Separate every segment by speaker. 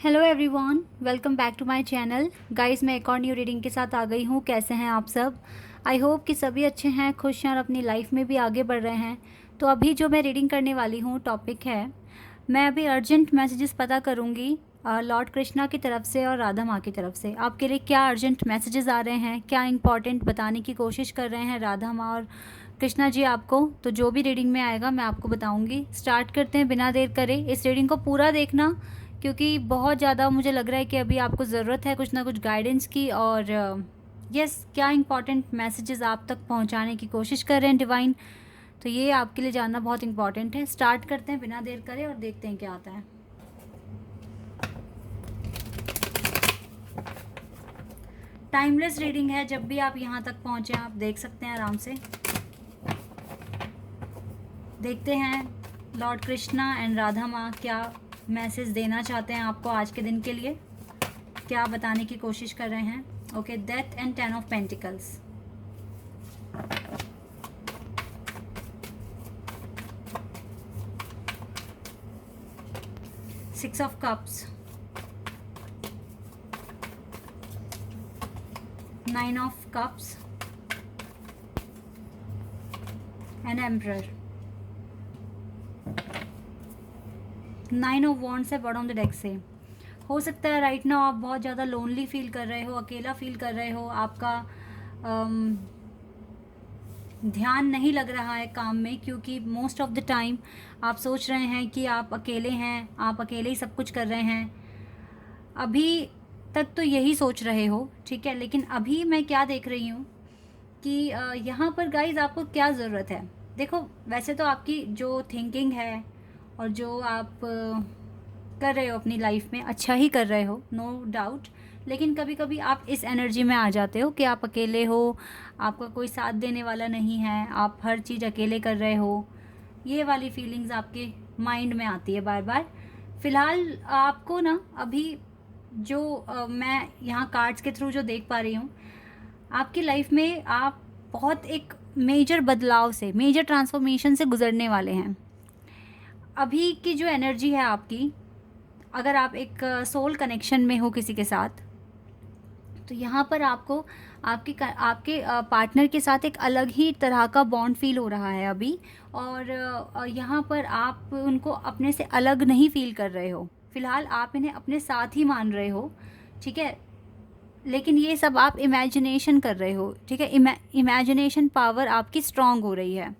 Speaker 1: Hello everyone, welcome back to my channel. Guys, मैं एक और न्यू रीडिंग के साथ आ गई हूँ। कैसे हैं आप सब? आई होप कि सभी अच्छे हैं, खुश हैं और अपनी लाइफ में भी आगे बढ़ रहे हैं। तो अभी जो मैं रीडिंग करने वाली हूँ टॉपिक है, मैं अभी अर्जेंट मैसेजेस पता करूँगी लॉर्ड कृष्णा की तरफ से और राधा माँ की तरफ से। आपके लिए क्या अर्जेंट मैसेजेस आ रहे हैं, क्या इंपॉर्टेंट बताने की कोशिश कर रहे हैं राधा माँ और कृष्णा जी आपको। तो जो भी रीडिंग में आएगा मैं आपको बताऊंगी। स्टार्ट करते हैं बिना देर करे। इस रीडिंग को पूरा देखना, क्योंकि बहुत ज़्यादा मुझे लग रहा है कि अभी आपको ज़रूरत है कुछ ना कुछ गाइडेंस की। और यस, क्या इंपॉर्टेंट मैसेजेस आप तक पहुंचाने की कोशिश कर रहे हैं डिवाइन, तो ये आपके लिए जानना बहुत इंपॉर्टेंट है। स्टार्ट करते हैं बिना देर करे और देखते हैं क्या आता है। टाइमलेस रीडिंग है, जब भी आप यहाँ तक पहुँचे आप देख सकते हैं आराम से। देखते हैं लॉर्ड कृष्णा एंड राधा माँ क्या मैसेज देना चाहते हैं आपको आज के दिन के लिए, क्या बताने की कोशिश कर रहे हैं। Okay, death and 10 of pentacles, six of cups, 9 of cups and emperor. 9 of wands है बॉटम ऑफ द डेक से। हो सकता है राइट नाउ आप बहुत ज़्यादा लोनली फील कर रहे हो, अकेला फील कर रहे हो। आपका ध्यान नहीं लग रहा है काम में, क्योंकि मोस्ट ऑफ द टाइम आप सोच रहे हैं कि आप अकेले हैं, आप अकेले ही सब कुछ कर रहे हैं। अभी तक तो यही सोच रहे हो, ठीक है। लेकिन अभी मैं क्या देख रही हूँ कि यहाँ पर गाइज आपको क्या ज़रूरत है। देखो, वैसे तो आपकी जो थिंकिंग है और जो आप कर रहे हो अपनी लाइफ में अच्छा ही कर रहे हो, नो डाउट। लेकिन कभी कभी आप इस एनर्जी में आ जाते हो कि आप अकेले हो, आपका कोई साथ देने वाला नहीं है, आप हर चीज़ अकेले कर रहे हो। ये वाली फीलिंग्स आपके माइंड में आती है बार बार। फ़िलहाल आपको ना अभी जो मैं यहाँ कार्ड्स के थ्रू जो देख पा रही हूँ, आपकी लाइफ में आप बहुत एक मेजर बदलाव से, मेजर ट्रांसफॉर्मेशन से गुजरने वाले हैं। अभी की जो एनर्जी है आपकी, अगर आप एक सोल कनेक्शन में हो किसी के साथ, तो यहाँ पर आपको आपके पार्टनर के साथ एक अलग ही तरह का बॉन्ड फील हो रहा है अभी। और यहाँ पर आप उनको अपने से अलग नहीं फील कर रहे हो। फिलहाल आप इन्हें अपने साथ ही मान रहे हो, ठीक है। लेकिन ये सब आप इमेजिनेशन कर रहे हो, ठीक है। इमेजिनेशन पावर आपकी स्ट्रांग हो रही है।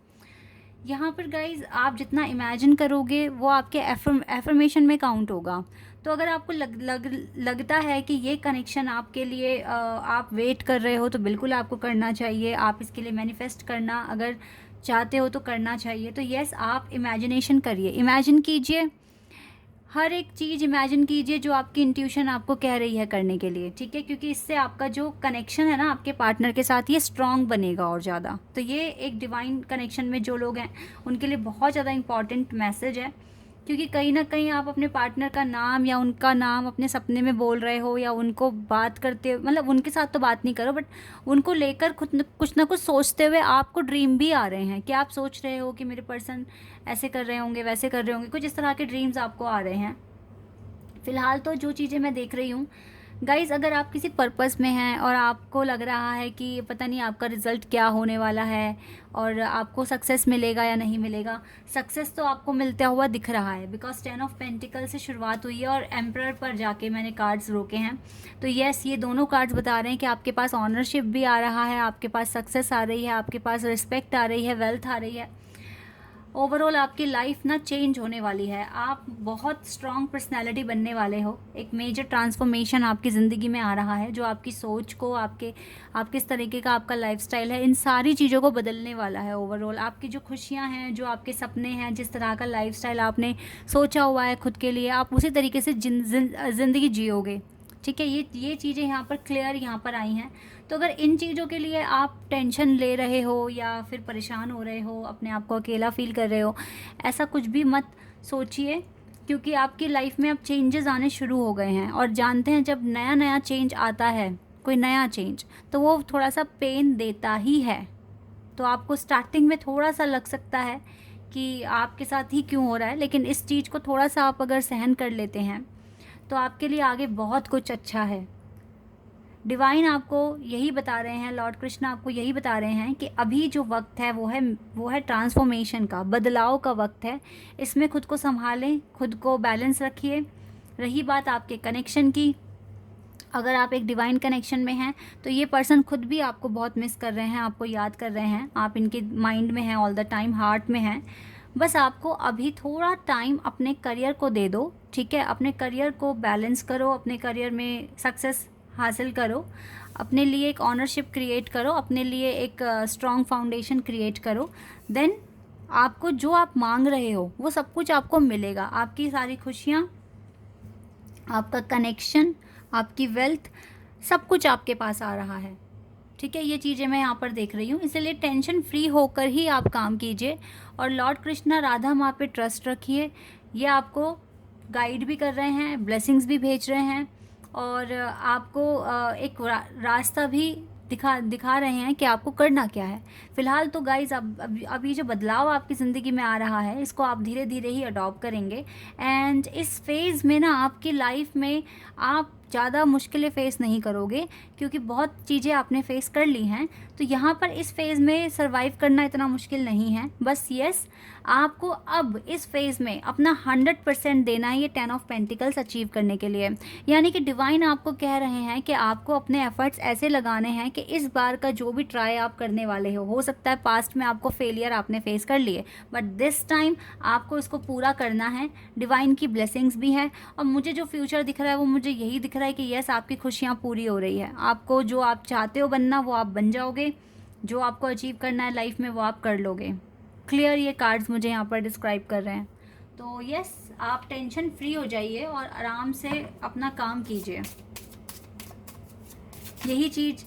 Speaker 1: यहाँ पर गाइज आप जितना इमेजिन करोगे वो आपके एफर्मेशन में काउंट होगा। तो अगर आपको लगता है कि ये कनेक्शन आपके लिए आप वेट कर रहे हो, तो बिल्कुल आपको करना चाहिए। आप इसके लिए मैनिफेस्ट करना अगर चाहते हो तो करना चाहिए। तो यस, आप इमेजिनेशन करिए, इमेजिन कीजिए, हर एक चीज़ इमेजिन कीजिए जो आपकी इंट्यूशन आपको कह रही है करने के लिए, ठीक है। क्योंकि इससे आपका जो कनेक्शन है ना आपके पार्टनर के साथ, ये स्ट्रांग बनेगा और ज़्यादा। तो ये एक डिवाइन कनेक्शन में जो लोग हैं उनके लिए बहुत ज़्यादा इंपॉर्टेंट मैसेज है। क्योंकि कहीं ना कहीं आप अपने पार्टनर का नाम या उनका नाम अपने सपने में बोल रहे हो, या उनको बात करते, मतलब उनके साथ तो बात नहीं करो, बट उनको लेकर खुद कुछ ना कुछ सोचते हुए आपको ड्रीम भी आ रहे हैं कि आप सोच रहे हो कि मेरे पर्सन ऐसे कर रहे होंगे, वैसे कर रहे होंगे। कुछ इस तरह के ड्रीम्स आपको आ रहे हैं। फ़िलहाल तो जो चीज़ें मैं देख रही हूँ गाइज़, अगर आप किसी पर्पस में हैं और आपको लग रहा है कि पता नहीं आपका रिज़ल्ट क्या होने वाला है और आपको सक्सेस मिलेगा या नहीं मिलेगा, सक्सेस तो आपको मिलता हुआ दिख रहा है। बिकॉज 10 ऑफ पेंटिकल से शुरुआत हुई है और एम्परर पर जाके मैंने कार्ड्स रोके हैं। तो येस, ये दोनों कार्ड्स बता रहे हैं कि आपके पास ऑनरशिप भी आ रहा है, आपके पास सक्सेस आ रही है, आपके पास रिस्पेक्ट आ रही है, वेल्थ आ रही है। ओवरऑल आपकी लाइफ ना चेंज होने वाली है। आप बहुत स्ट्रॉन्ग पर्सनैलिटी बनने वाले हो। एक मेजर ट्रांसफॉर्मेशन आपकी ज़िंदगी में आ रहा है, जो आपकी सोच को, आप किस तरीके का आपका लाइफस्टाइल है, इन सारी चीज़ों को बदलने वाला है। ओवरऑल आपकी जो खुशियाँ हैं, जो आपके सपने हैं, जिस तरह का लाइफस्टाइल आपने सोचा हुआ है खुद के लिए, आप उसी तरीके से ज़िंदगी जियोगे, ठीक है। ये चीज़ें यहाँ पर क्लियर यहाँ पर आई हैं। तो अगर इन चीज़ों के लिए आप टेंशन ले रहे हो या फिर परेशान हो रहे हो, अपने आप को अकेला फील कर रहे हो, ऐसा कुछ भी मत सोचिए। क्योंकि आपकी लाइफ में अब चेंजेस आने शुरू हो गए हैं। और जानते हैं, जब नया नया चेंज आता है, कोई नया चेंज, तो वो थोड़ा सा पेन देता ही है। तो आपको स्टार्टिंग में थोड़ा सा लग सकता है कि आपके साथ ही क्यों हो रहा है, लेकिन इस चीज़ को थोड़ा सा आप अगर सहन कर लेते हैं तो आपके लिए आगे बहुत कुछ अच्छा है। डिवाइन आपको यही बता रहे हैं, लॉर्ड कृष्ण आपको यही बता रहे हैं कि अभी जो वक्त है वो है ट्रांसफॉर्मेशन का, बदलाव का वक्त है। इसमें खुद को संभालें, खुद को बैलेंस रखिए। रही बात आपके कनेक्शन की, अगर आप एक डिवाइन कनेक्शन में हैं तो ये पर्सन खुद भी आपको बहुत मिस कर रहे हैं, आपको याद कर रहे हैं, आप इनके माइंड में हैं ऑल द टाइम, हार्ट में हैं। बस आपको अभी थोड़ा टाइम अपने करियर को दे दो, ठीक है? अपने करियर को बैलेंस करो, अपने करियर में सक्सेस हासिल करो, अपने लिए एक ऑनरशिप क्रिएट करो, अपने लिए एक स्ट्रॉन्ग फाउंडेशन क्रिएट करो। देन आपको जो आप मांग रहे हो वो सब कुछ आपको मिलेगा। आपकी सारी खुशियाँ, आपका कनेक्शन, आपकी वेल्थ, सब कुछ आपके पास आ रहा है, ठीक है? ये चीज़ें मैं यहाँ पर देख रही हूँ, इसलिए टेंशन फ्री होकर ही आप काम कीजिए और लॉर्ड कृष्णा राधा माँ पे ट्रस्ट रखिए। ये आपको गाइड भी कर रहे हैं, ब्लेसिंग्स भी भेज रहे हैं और आपको एक रास्ता भी दिखा रहे हैं कि आपको करना क्या है। फ़िलहाल तो गाइज़ अब ये जो बदलाव आपकी ज़िंदगी में आ रहा है, इसको आप धीरे धीरे ही अडॉप्ट करेंगे। एंड इस फेज़ में ना आपकी लाइफ में आप ज़्यादा मुश्किलें फ़ेस नहीं करोगे, क्योंकि बहुत चीज़ें आपने फ़ेस कर ली हैं। तो यहाँ पर इस फेज़ में सर्वाइव करना इतना मुश्किल नहीं है। बस यस, आपको अब इस फेज़ में अपना 100% देना है ये 10 ऑफ पेंटिकल्स अचीव करने के लिए। यानी कि डिवाइन आपको कह रहे हैं कि आपको अपने एफर्ट्स ऐसे लगाने हैं कि इस बार का जो भी ट्राई आप करने वाले हो सकता है पास्ट में आपको फेलियर आपने फेस कर लिए, बट दिस टाइम आपको इसको पूरा करना है। डिवाइन की ब्लेसिंग्स भी है और मुझे जो फ्यूचर दिख रहा है वो मुझे यही दिख रहा है कि यस, आपकी खुशियाँ पूरी हो रही है। आपको जो आप चाहते हो बनना वो आप बन जाओगे, जो आपको अचीव करना है लाइफ में वो आप कर लोगे। क्लियर ये कार्ड्स मुझे यहाँ पर डिस्क्राइब कर रहे हैं। तो यस, आप टेंशन फ्री हो जाइए और आराम से अपना काम कीजिए। यही चीज़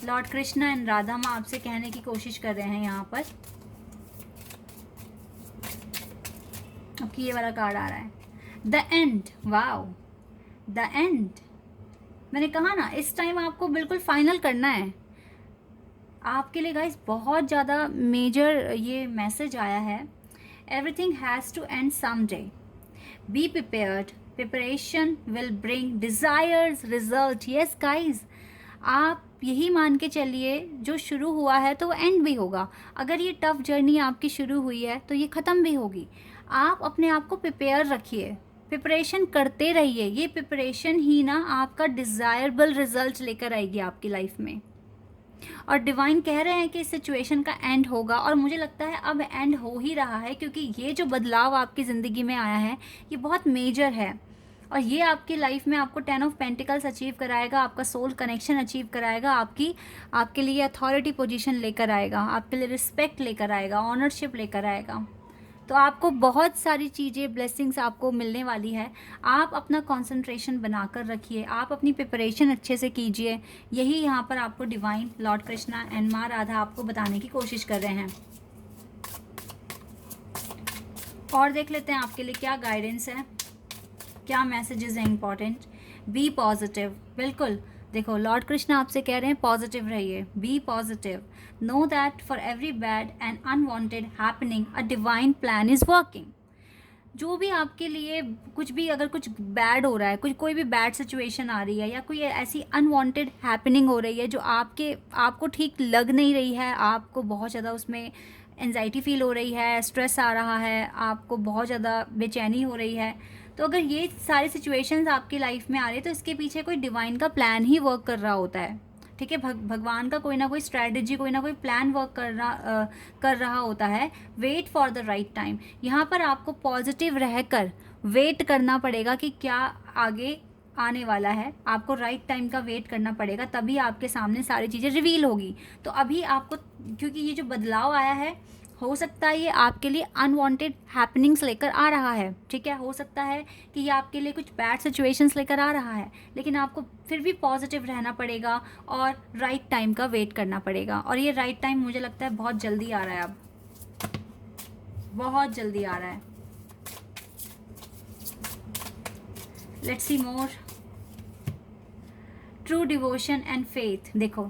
Speaker 1: लॉर्ड कृष्णा एंड राधा माँ आपसे कहने की कोशिश कर रहे हैं यहाँ पर। अब ये वाला कार्ड आ रहा है, the end. Wow, the end. मैंने कहा ना, इस टाइम आपको बिल्कुल फाइनल करना है। आपके लिए गाइस बहुत ज़्यादा मेजर ये मैसेज आया है, everything has to end some day, be prepared, preparation will bring desires result. Yes guys, आप यही मान के चलिए, जो शुरू हुआ है तो वो एंड भी होगा। अगर ये टफ जर्नी आपकी शुरू हुई है तो ये ख़त्म भी होगी। आप अपने आप को प्रिपेयर रखिए, प्रिपरेशन करते रहिए। ये प्रिपरेशन ही ना आपका डिज़ायरेबल रिजल्ट लेकर आएगी आपकी लाइफ में। और डिवाइन कह रहे हैं कि इस सिचुएशन का एंड होगा और मुझे लगता है अब एंड हो ही रहा है, क्योंकि ये जो बदलाव आपकी ज़िंदगी में आया है ये बहुत मेजर है और ये आपकी लाइफ में आपको 10 ऑफ पेंटिकल्स अचीव कराएगा, आपका सोल कनेक्शन अचीव कराएगा, आपके लिए अथॉरिटी पोजीशन लेकर आएगा, आपके लिए रिस्पेक्ट लेकर आएगा, ऑनरशिप लेकर आएगा। तो आपको बहुत सारी चीज़ें, ब्लेसिंग्स आपको मिलने वाली है। आप अपना कंसंट्रेशन बनाकर रखिए, आप अपनी प्रिपरेशन अच्छे से कीजिए। यही यहाँ पर आपको डिवाइन, लॉर्ड कृष्णा एंड माँ राधा आपको बताने की कोशिश कर रहे हैं। और देख लेते हैं आपके लिए क्या गाइडेंस है, क्या मैसेजेस हैं इंपॉर्टेंट। B positive. बिल्कुल, देखो लॉर्ड कृष्णा आपसे कह रहे हैं पॉजिटिव रहिए, be positive. Know that for every bad and unwanted happening a divine plan is working. जो भी आपके लिए कुछ भी, अगर कुछ बैड हो रहा है, कोई भी बैड सिचुएशन आ रही है या कोई ऐसी अनवांटेड हैपनिंग हो रही है जो आपको ठीक लग नहीं रही है, आपको बहुत ज़्यादा उसमें एंजाइटी फील हो रही है, स्ट्रेस आ रहा है, आपको बहुत ज़्यादा बेचैनी हो रही है, तो अगर ये सारी सिचुएशंस आपकी लाइफ में आ रही है तो इसके पीछे कोई डिवाइन का प्लान ही वर्क कर रहा होता है, ठीक है? भगवान का कोई ना कोई स्ट्रैटेजी, कोई ना कोई प्लान वर्क कर रहा होता है। Wait for the right time. यहाँ पर आपको पॉजिटिव रहकर वेट करना पड़ेगा कि क्या आगे आने वाला है। आपको राइट टाइम का वेट करना पड़ेगा, तभी आपके सामने सारी चीज़ें रिवील होगी। तो अभी आपको, क्योंकि ये जो बदलाव आया है, हो सकता है ये आपके लिए अनवांटेड हैपनिंग्स लेकर आ रहा है, ठीक है? हो सकता है कि ये आपके लिए कुछ बैड सिचुएशंस लेकर आ रहा है, लेकिन आपको फिर भी पॉजिटिव रहना पड़ेगा और राइट टाइम का वेट करना पड़ेगा। और ये राइट टाइम मुझे लगता है बहुत जल्दी आ रहा है, अब बहुत जल्दी आ रहा है। Let's see more. True devotion and faith. देखो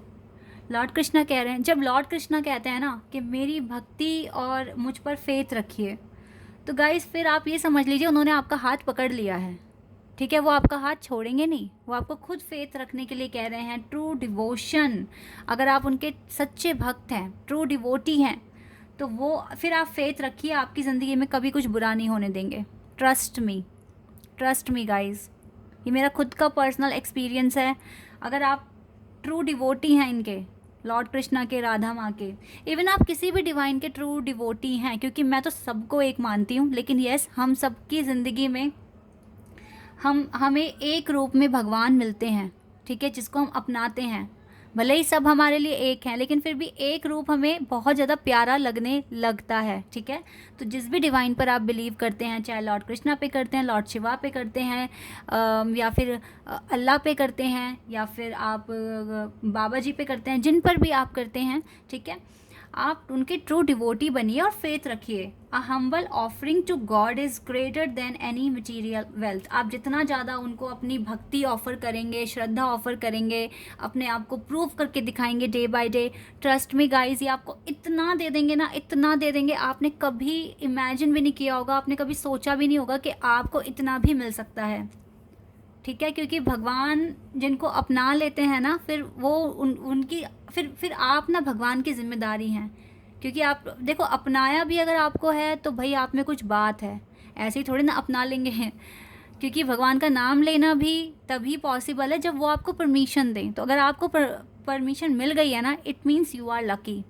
Speaker 1: लॉर्ड कृष्णा कह रहे हैं, जब लॉर्ड कृष्णा कहते हैं ना कि मेरी भक्ति और मुझ पर फेथ रखिए, तो गाइस फिर आप ये समझ लीजिए उन्होंने आपका हाथ पकड़ लिया है। ठीक है, वो आपका हाथ छोड़ेंगे नहीं, वो आपको खुद फेथ रखने के लिए कह रहे हैं। ट्रू डिवोशन, अगर आप उनके सच्चे भक्त हैं, ट्रू डिवोटी हैं, तो वो फिर आप फेथ रखिए, आपकी ज़िंदगी में कभी कुछ बुरा नहीं होने देंगे। ट्रस्ट मी गाइज, ये मेरा खुद का पर्सनल एक्सपीरियंस है। अगर आप ट्रू डिवोटी हैं इनके, लॉर्ड कृष्णा के, राधा माँ के, इवन आप किसी भी डिवाइन के ट्रू डिवोटी हैं, क्योंकि मैं तो सबको एक मानती हूँ, लेकिन यस, हम सबकी ज़िंदगी में हमें एक रूप में भगवान मिलते हैं, ठीक है, जिसको हम अपनाते हैं। भले ही सब हमारे लिए एक हैं, लेकिन फिर भी एक रूप हमें बहुत ज़्यादा प्यारा लगने लगता है, ठीक है। तो जिस भी डिवाइन पर आप बिलीव करते हैं, चाहे लॉर्ड कृष्णा पे करते हैं, लॉर्ड शिवा पे करते हैं, या फिर अल्लाह पे करते हैं, या फिर आप बाबा जी पे करते हैं, जिन पर भी आप करते हैं, ठीक है, आप उनके ट्रू डिवोटी बनिए और फेथ रखिए। A humble offering to God is greater than any material wealth. आप जितना ज़्यादा उनको अपनी भक्ति ऑफर करेंगे, श्रद्धा ऑफर करेंगे, अपने आप को प्रूव करके दिखाएंगे day by day, trust me guys, ये आपको इतना दे देंगे ना, इतना दे देंगे, आपने कभी इमेजिन भी नहीं किया होगा, आपने कभी सोचा भी नहीं होगा कि आपको इतना भी मिल सकता है, ठीक है। क्योंकि भगवान जिनको अपना लेते हैं ना, फिर वो उनकी फिर आप ना भगवान की जिम्मेदारी हैं। क्योंकि आप देखो, अपनाया भी अगर आपको है तो भाई आप में कुछ बात है, ऐसे ही थोड़ी ना अपना लेंगे हैं। क्योंकि भगवान का नाम लेना भी तभी पॉसिबल है जब वो आपको परमिशन दें। तो अगर आपको परमिशन मिल गई है ना, it means you are lucky.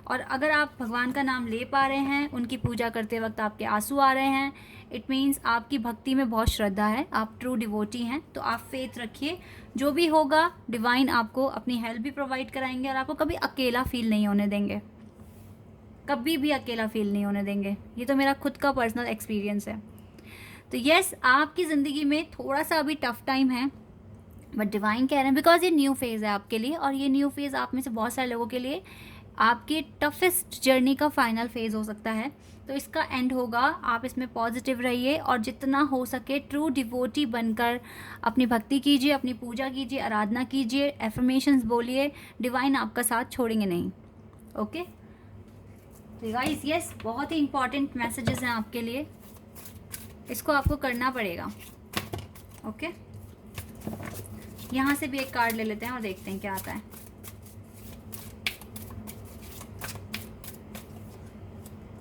Speaker 1: और अगर आप भगवान का नाम ले पा रहे हैं, उनकी पूजा करते वक्त आपके आंसू आ रहे हैं, इट मीन्स आपकी भक्ति में बहुत श्रद्धा है, आप ट्रू डिवोटी हैं। तो आप फेथ रखिए, जो भी होगा डिवाइन आपको अपनी हेल्प भी प्रोवाइड कराएंगे और आपको कभी अकेला फील नहीं होने देंगे, कभी भी अकेला फील नहीं होने देंगे। ये तो मेरा खुद का पर्सनल एक्सपीरियंस है। तो यस, आपकी ज़िंदगी में थोड़ा सा अभी टफ टाइम है, बट डिवाइन कह रहे हैं बिकॉज ये न्यू फेज़ है आपके लिए, और ये न्यू फेज़ आप में से बहुत सारे लोगों के लिए आपकी टफेस्ट जर्नी का फाइनल फेज़ हो सकता है। तो इसका एंड होगा, आप इसमें पॉजिटिव रहिए और जितना हो सके ट्रू डिवोटी बनकर अपनी भक्ति कीजिए, अपनी पूजा कीजिए, आराधना कीजिए, एफर्मेशंस बोलिए, डिवाइन आपका साथ छोड़ेंगे नहीं। ओके, तो गाइस यस, बहुत ही इंपॉर्टेंट मैसेजेस हैं आपके लिए, इसको आपको करना पड़ेगा। ओके, यहाँ से भी एक कार्ड ले लेते हैं और देखते हैं क्या आता है।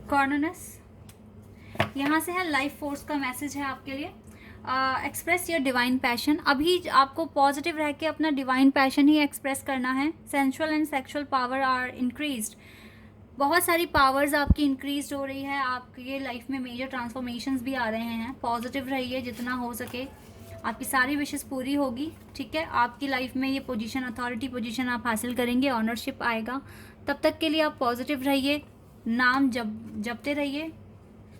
Speaker 1: कॉर्नरनेस, यहाँ से है लाइफ फोर्स का मैसेज है आपके लिए। Express your divine passion. अभी आपको पॉजिटिव रह के अपना डिवाइन पैशन ही एक्सप्रेस करना है। Sensual and sexual power are increased. बहुत सारी पावर्स आपकी इंक्रीज हो रही है, आपके लाइफ में मेजर ट्रांसफॉर्मेशंस भी आ रहे हैं। पॉजिटिव रहिए जितना हो सके, आपकी सारी विशेस पूरी होगी, ठीक है। आपकी लाइफ में ये पोजीशन, अथॉरिटी पोजीशन आप हासिल करेंगे, ऑनरशिप आएगा। तब तक के लिए आप पॉजिटिव रहिए, नाम जपते रहिए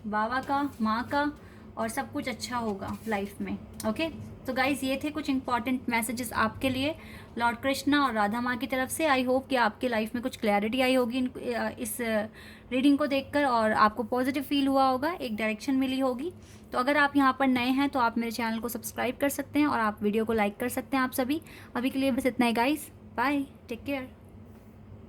Speaker 1: बाबा का, माँ का, और सब कुछ अच्छा होगा लाइफ में। ओके, तो गाइज़ ये थे कुछ इंपॉर्टेंट मैसेजेस आपके लिए लॉर्ड कृष्णा और राधा माँ की तरफ से। आई होप कि आपके लाइफ में कुछ क्लैरिटी आई होगी इस रीडिंग को देखकर, और आपको पॉजिटिव फील हुआ होगा, एक डायरेक्शन मिली होगी। तो अगर आप यहाँ पर नए हैं तो आप मेरे चैनल को सब्सक्राइब कर सकते हैं और आप वीडियो को लाइक कर सकते हैं। आप सभी, अभी के लिए बस इतना ही गाइज़, बाय, टेक केयर।